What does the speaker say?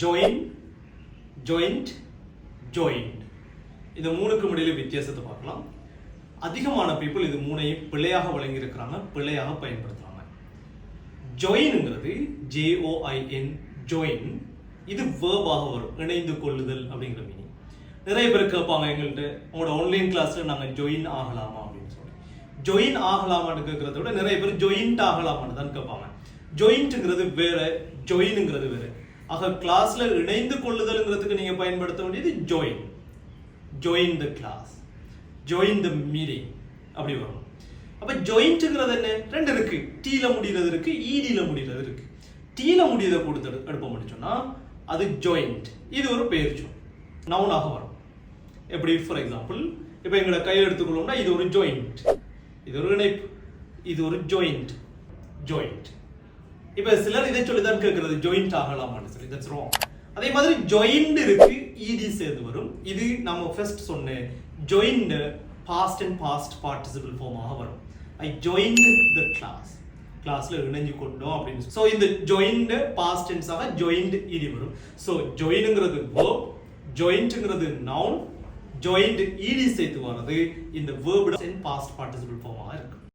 Join, joint, joint. இந்த மூணுக்கும் இடையில வித்தியாசத்தை பார்க்கலாம். அதிகமான பீப்புள் இது மூணையும் பிழையாக வழங்கியிருக்கிறாங்க, பிழையாக பயன்படுத்துறாங்க. ஜாயின்ங்கிறது JOIN, ஜாயின், இது வேர்பாக வரும், இணைந்து கொள்ளுதல் அப்படிங்கிற மீனிங். நிறைய பேர் கேட்பாங்க எங்கள்கிட்ட, உங்களோட ஆன்லைன் கிளாஸ்ல நாங்கள் ஜாயின் ஆகலாமா அப்படின்னு சொல்லி. ஜாயின் ஆகலாமான்னு கேட்கறத விட நிறைய பேர் ஜாயிண்ட் ஆகலாமான்னு தான் கேட்பாங்க. ஜாயிண்ட்ங்கிறது வேற, ஜாயின்ங்கிறது வேற. ஆக கிளாஸ்ல இணைந்து கொள்ளுதல்ங்கிறதுக்கு நீங்க பயன்படுத்த வேண்டியது join. Join the class, join the meeting அப்படி வரும். அப்ப ஜாயிண்ட்ங்கிறது என்ன? ரெண்டு இருக்கு. டீல முடிகிறது இருக்கு, EDல முடிகிறது இருக்கு. டீல முடியதை கொடுத்து எடுப்ப முடிச்சோம்னா அது ஜாயிண்ட். இது ஒரு பெயர் சொல், நவுனாக வரும். எப்படி ஃபார் எக்ஸாம்பிள், இப்போ எங்களை கையில் எடுத்துக்கொள்ளோம்னா இது ஒரு ஜாயிண்ட், இது ஒரு இணைப்பு, இது ஒரு ஜாயிண்ட். ஜாயிண்ட். இப்ப சிலர் இதை சொல்லி தான் கேட்கறது ஜாயிண்ட் ஆகலாமான்னு சொல்லி. That's wrong. அதே மாதிரி ஜாயிண்ட் இருக்கு, ED சேர்ந்து வரும். இது நம்ம ஃபர்ஸ்ட் சொன்ன joined past and past participle ஃபார்மாக வரும். ஐ ஜாயின்ட் தி கிளாஸ், கிளாஸ்ல இணைஞ்சு கொண்டோம் அப்படின்னு. சோ இந்த ஜாயின்ட் பாஸ்ட் டென்ஸாக ஜாயின்ட் ED வரும். சோ ஜாயின்ங்கிறது verb, ஜாயிண்ட்ங்கிறது noun, ஜாயின்ட் ED சேர்த்து வரது இந்த verb பாஸ்ட் பார்ட்டிசிபிள் ஃபார்மாக இருக்கு.